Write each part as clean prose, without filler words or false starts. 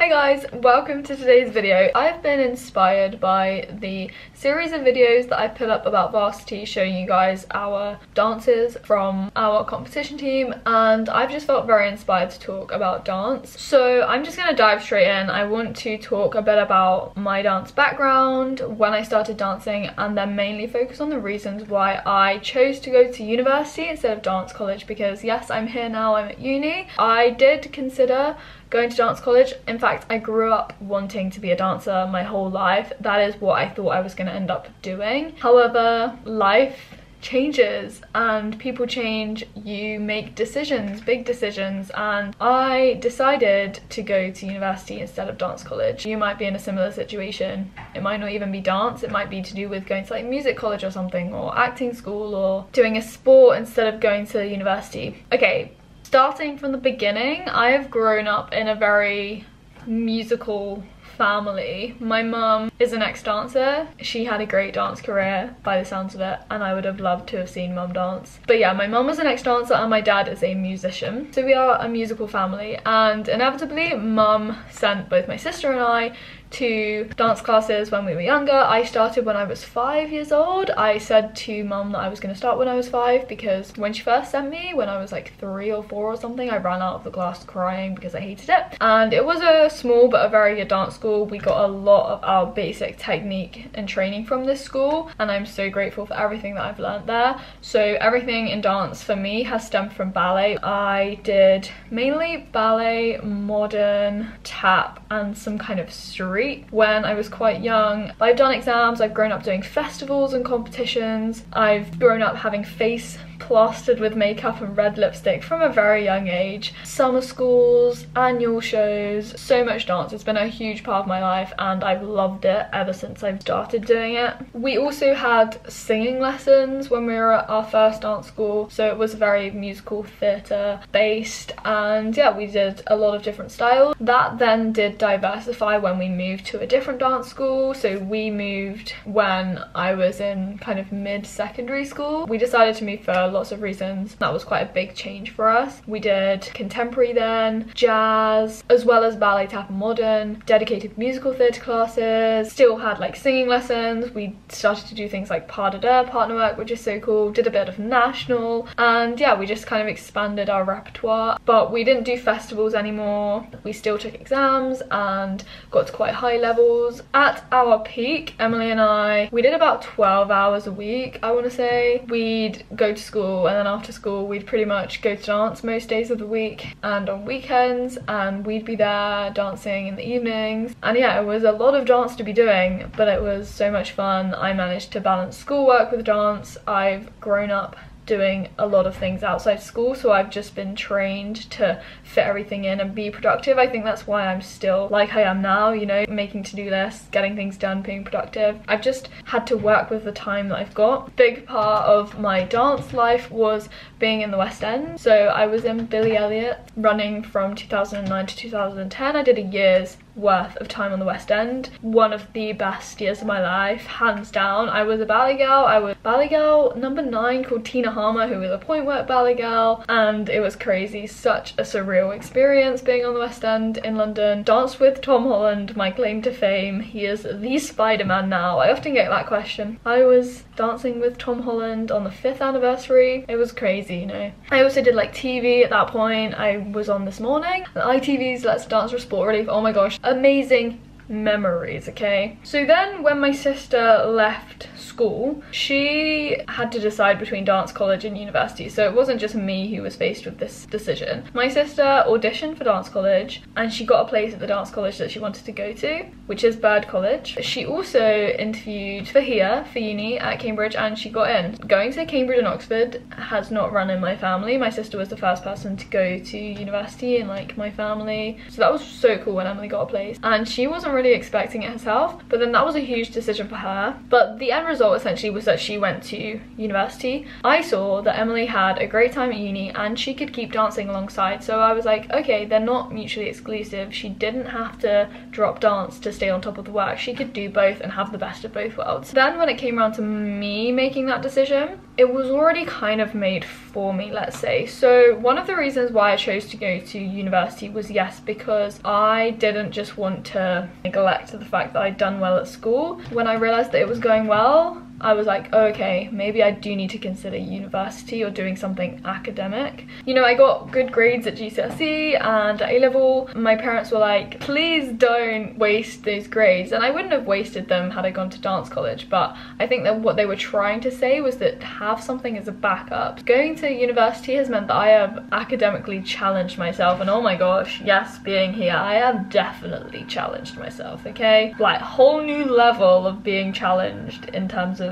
Hey guys, welcome to today's video. I've been inspired by the series of videos that I put up about varsity showing you guys our dances from our competition team, and I've just felt very inspired to talk about dance. So I'm just going to dive straight in. I want to talk a bit about my dance background, when I started dancing, and then mainly focus on the reasons why I chose to go to university instead of dance college, because yes, I'm here now, I'm at uni. I did consider going to dance college. In fact, I grew up wanting to be a dancer my whole life. That is what I thought I was going to end up doing. However, life changes and people change. You make decisions, big decisions, and I decided to go to university instead of dance college. You might be in a similar situation. It might not even be dance, it might be to do with going to like music college or something, or acting school, or doing a sport instead of going to university. Okay, starting from the beginning, I have grown up in a very musical family. My mum is an ex-dancer. She had a great dance career by the sounds of it, and I would have loved to have seen mum dance. But yeah, my mum was an ex-dancer and my dad is a musician. So we are a musical family, and inevitably mum sent both my sister and I to dance classes when we were younger. I started when I was 5 years old. I said to mum that I was going to start when I was 5 because when she first sent me, when I was like 3 or 4 or something, I ran out of the class crying because I hated it. And it was a small but a very good dance school. We got a lot of our basic technique and training from this school, and I'm so grateful for everything that I've learned there. So everything in dance for me has stemmed from ballet. I did mainly ballet, modern, tap, and some kind of street when I was quite young. I've done exams, I've grown up doing festivals and competitions, I've grown up having face plastered with makeup and red lipstick from a very young age. Summer schools, annual shows, so much dance. It's been a huge part of my life and I've loved it ever since I've started doing it. We also had singing lessons when we were at our first dance school, so it was very musical theatre based, and yeah, we did a lot of different styles. That then did diversify when we moved to a different dance school. So we moved when I was in kind of mid-secondary school. We decided to move for lots of reasons. That was quite a big change for us. We did contemporary then, jazz, as well as ballet, tap and modern, dedicated musical theatre classes, still had like singing lessons. We started to do things like pas de deux, partner work, which is so cool, did a bit of national, and yeah, we just kind of expanded our repertoire. But we didn't do festivals anymore. We still took exams and got to quite high levels. At our peak, Emily and I, we did about 12 hours a week, I want to say. We'd go to school, and then after school we'd pretty much go to dance most days of the week and on weekends, and we'd be there dancing in the evenings. And yeah, it was a lot of dance to be doing, but it was so much fun. I managed to balance schoolwork with dance. I've grown up doing a lot of things outside school, so I've just been trained to fit everything in and be productive. I think that's why I'm still like I am now, you know, making to-do lists, getting things done, being productive. I've just had to work with the time that I've got. Big part of my dance life was being in the West End. So I was in Billy Elliot running from 2009 to 2010. I did a year's worth of time on the West End. One of the best years of my life, hands down. I was a ballet girl. I was ballet girl number 9 called Tina Harmer, who was a point work ballet girl, and it was crazy. Such a surreal experience being on the West End in London. Danced with Tom Holland, my claim to fame. He is the Spider-Man now. I often get that question. I was dancing with Tom Holland on the 5th anniversary. It was crazy, you know. I also did like TV at that point. I was on This Morning, and ITV's Let's Dance for Sport Relief. Oh my gosh, amazing memories. Okay, so then when my sister left school, she had to decide between dance college and university. So it wasn't just me who was faced with this decision. My sister auditioned for dance college and she got a place at the dance college that she wanted to go to, which is Bird College. She also interviewed for uni at Cambridge, and she got in. Going to Cambridge and Oxford has not run in my family. My sister was the first person to go to university in like my family, so that was so cool when Emily got a place, and she wasn't really expecting it herself. But then that was a huge decision for her. But the end result essentially was that she went to university. I saw that Emily had a great time at uni and she could keep dancing alongside, so I was like, okay, they're not mutually exclusive. She didn't have to drop dance to stay on top of the work. She could do both and have the best of both worlds. Then when it came around to me making that decision, it was already kind of made for me, let's say. So one of the reasons why I chose to go to university was, yes, because I didn't just want to neglect the fact that I'd done well at school. When I realized that it was going well, I was like, oh, okay, maybe I do need to consider university or doing something academic. You know, I got good grades at GCSE and at A-level. My parents were like, please don't waste those grades. And I wouldn't have wasted them had I gone to dance college, but I think that what they were trying to say was that have something as a backup. Going to university has meant that I have academically challenged myself, and oh my gosh, yes, being here, I have definitely challenged myself, okay? Like, whole new level of being challenged in terms of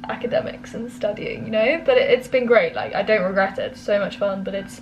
academics and studying, you know. But it's been great. Like, I don't regret it. It's so much fun, but it's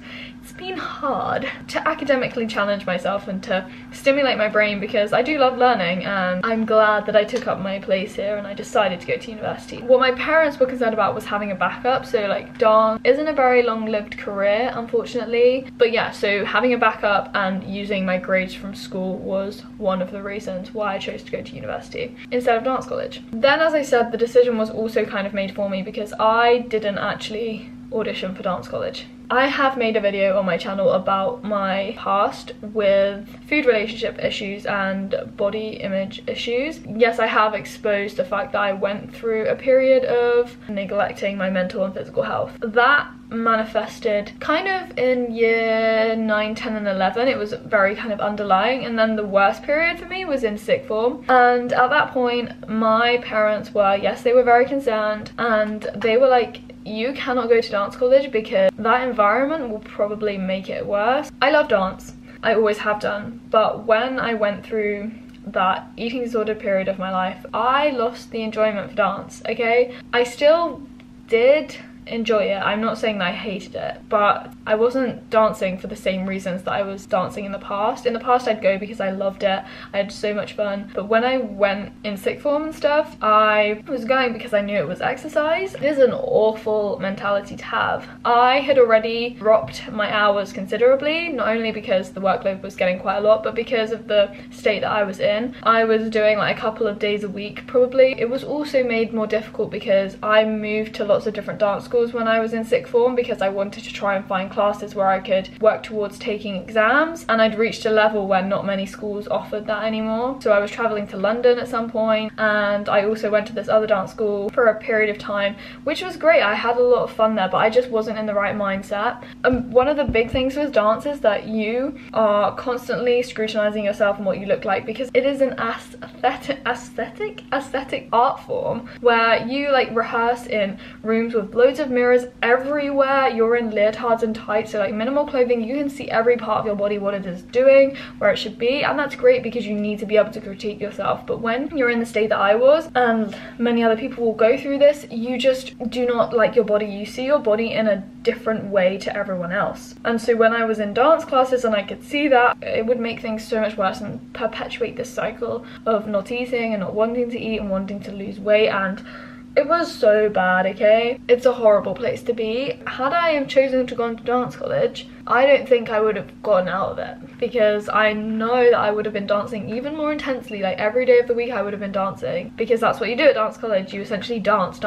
been hard to academically challenge myself and to stimulate my brain, because I do love learning, and I'm glad that I took up my place here and I decided to go to university. What my parents were concerned about was having a backup. So like, dance isn't a very long-lived career, unfortunately, but yeah, so having a backup and using my grades from school was one of the reasons why I chose to go to university instead of dance college. Then, as I said, the decision was also kind of made for me because I didn't actually audition for dance college. I have made a video on my channel about my past with food relationship issues and body image issues. Yes, I have exposed the fact that I went through a period of neglecting my mental and physical health. That manifested kind of in year 9, 10 and 11. It was very kind of underlying, and then the worst period for me was in sixth form. And at that point, my parents were, yes, they were very concerned, and they were like, you cannot go to dance college because that environment will probably make it worse. I love dance, I always have done, but when I went through that eating disorder period of my life, I lost the enjoyment for dance, okay? I still did enjoy it. I'm not saying that I hated it, but I wasn't dancing for the same reasons that I was dancing in the past. In the past, I'd go because I loved it. I had so much fun. But when I went in sixth form and stuff, I was going because I knew it was exercise. It is an awful mentality to have. I had already dropped my hours considerably, not only because the workload was getting quite a lot, but because of the state that I was in. I was doing like a couple of days a week, probably. It was also made more difficult because I moved to lots of different dance schools when I was in sixth form because I wanted to try and find classes where I could work towards taking exams, and I'd reached a level where not many schools offered that anymore. So I was traveling to London at some point, and I also went to this other dance school for a period of time, which was great. I had a lot of fun there, but I just wasn't in the right mindset. One of the big things with dance is that you are constantly scrutinizing yourself and what you look like, because it is an aesthetic art form where you like rehearse in rooms with loads of mirrors everywhere. You're in leotards and tights, so like minimal clothing. You can see every part of your body, what it is doing, where it should be, and that's great because you need to be able to critique yourself. But when you're in the state that I was, and many other people will go through this, you just do not like your body. You see your body in a different way to everyone else. And so when I was in dance classes and I could see that, it would make things so much worse and perpetuate this cycle of not eating and not wanting to eat and wanting to lose weight, and it was so bad, okay? It's a horrible place to be. Had I have chosen to go into dance college, I don't think I would have gotten out of it, because I know that I would have been dancing even more intensely. Like every day of the week I would have been dancing, because that's what you do at dance college. You essentially dance.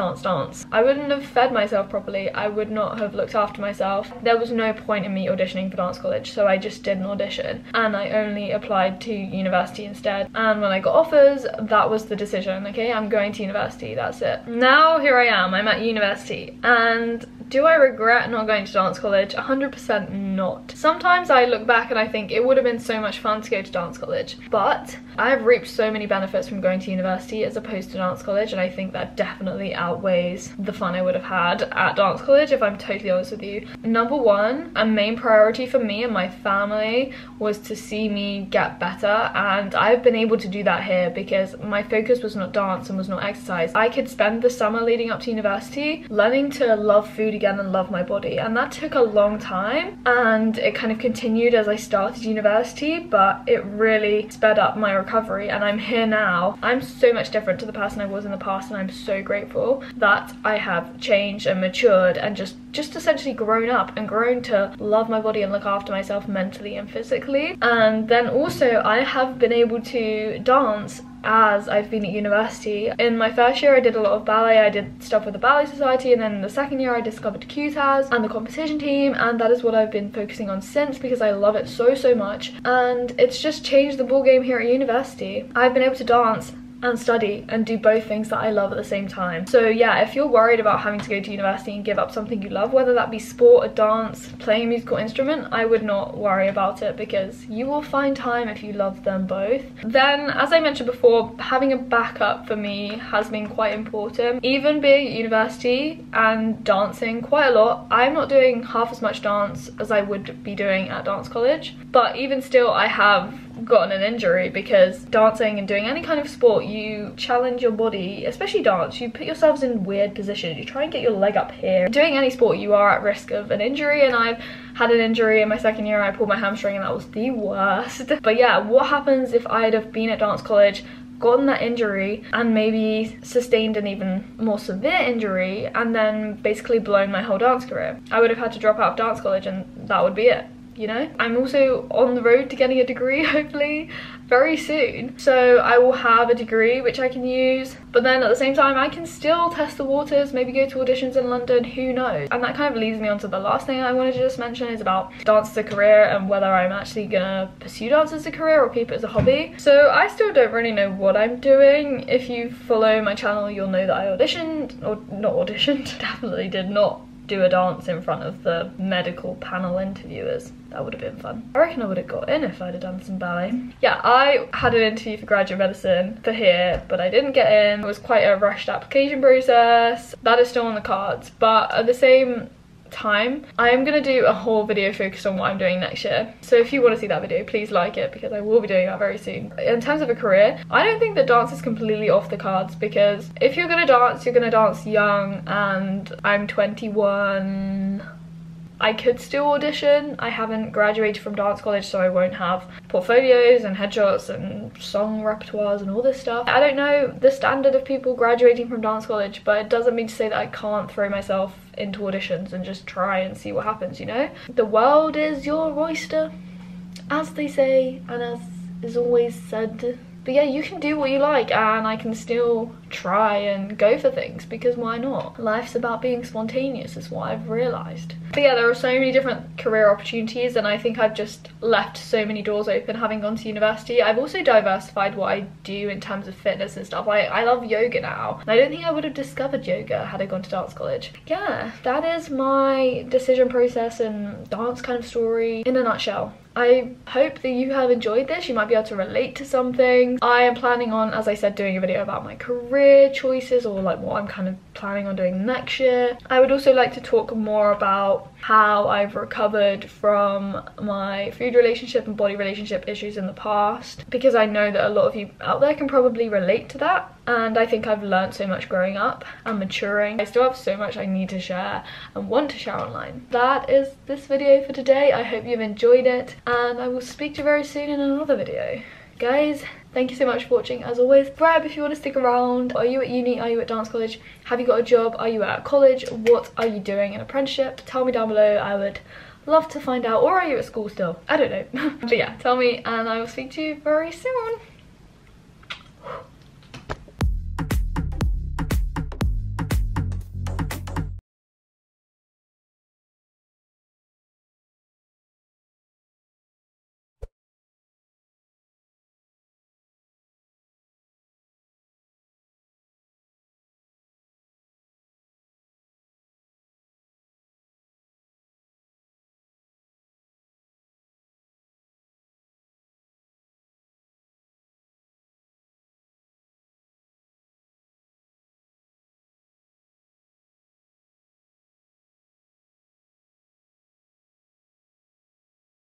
I wouldn't have fed myself properly. I would not have looked after myself. There was no point in me auditioning for dance college, so I just didn't audition, and I only applied to university instead. And when I got offers, that was the decision. Okay, I'm going to university, that's it. Now here I am, I'm at university, and do I regret not going to dance college? 100% not. Sometimes I look back and I think it would have been so much fun to go to dance college, but I have reaped so many benefits from going to university as opposed to dance college, and I think that definitely outweighs the fun I would have had at dance college, if I'm totally honest with you. Number one, a main priority for me and my family was to see me get better, and I've been able to do that here because my focus was not dance and was not exercise. I could spend the summer leading up to university learning to love food again and love my body, and that took a long time, and it kind of continued as I started university, but it really sped up my recovery, and I'm here now. I'm so much different to the person I was in the past, and I'm so grateful that I have changed and matured and just essentially grown up and grown to love my body and look after myself mentally and physically. And then also I have been able to dance as I've been at university. In my first year I did a lot of ballet, I did stuff with the ballet society, and then in the second year I discovered QTAS and the competition team, and that is what I've been focusing on since because I love it so much, and it's just changed the ball game here at university. I've been able to dance and study and do both things that I love at the same time. So yeah, if you're worried about having to go to university and give up something you love, whether that be sport, a dance, playing a musical instrument, I would not worry about it because you will find time if you love them both. Then, as I mentioned before, having a backup for me has been quite important. Even being at university and dancing quite a lot, I'm not doing half as much dance as I would be doing at dance college, but even still I have gotten an injury because dancing and doing any kind of sport, you challenge your body, especially dance. You put yourselves in weird positions, you try and get your leg up here. Doing any sport, you are at risk of an injury, and I've had an injury in my second year. I pulled my hamstring and that was the worst. But yeah, what happens if I'd have been at dance college, gotten that injury, and maybe sustained an even more severe injury and then basically blown my whole dance career? I would have had to drop out of dance college and that would be it, you know? I'm also on the road to getting a degree, hopefully very soon, so I will have a degree which I can use, but then at the same time I can still test the waters, maybe go to auditions in London, who knows? And that kind of leads me on to the last thing I wanted to just mention, is about dance as a career and whether I'm actually gonna pursue dance as a career or keep it as a hobby. So I still don't really know what I'm doing. If you follow my channel, you'll know that I auditioned, or not auditioned, definitely did not do a dance in front of the medical panel interviewers. That would have been fun. I reckon I would have got in if I'd have done some ballet. Yeah, I had an interview for graduate medicine for here, but I didn't get in. It was quite a rushed application process. That is still on the cards, but at the same time I am gonna do a whole video focused on what I'm doing next year, so if you want to see that video, please like it because I will be doing that very soon. In terms of a career, I don't think that dance is completely off the cards, because if you're gonna dance young, and I'm 21. I could still audition. I haven't graduated from dance college, so I won't have portfolios and headshots and song repertoires and all this stuff. I don't know the standard of people graduating from dance college, but it doesn't mean to say that I can't throw myself into auditions and just try and see what happens, you know? The world is your oyster, as they say, and as is always said. But yeah, you can do what you like, and I can still try and go for things, because why not? Life's about being spontaneous, is what I've realised. But yeah, there are so many different career opportunities, and I think I've just left so many doors open having gone to university. I've also diversified what I do in terms of fitness and stuff. I love yoga now, and I don't think I would have discovered yoga had I gone to dance college. Yeah, that is my decision process and dance kind of story in a nutshell. I hope that you have enjoyed this. You might be able to relate to something. I am planning on, as I said, doing a video about my career choices, or like what I'm kind of planning on doing next year. I would also like to talk more about how I've recovered from my food relationship and body relationship issues in the past, because I know that a lot of you out there can probably relate to that, and I think I've learned so much growing up and maturing. I still have so much I need to share and want to share online. That is this video for today. I hope you've enjoyed it, and I will speak to you very soon in another video. Guys, thank you so much for watching. As always, subscribe if you want to stick around. Are you at uni? Are you at dance college? Have you got a job? Are you at college? What are you doing in apprenticeship? Tell me down below. I would love to find out. Or are you at school still? I don't know. But yeah, tell me, and I will speak to you very soon.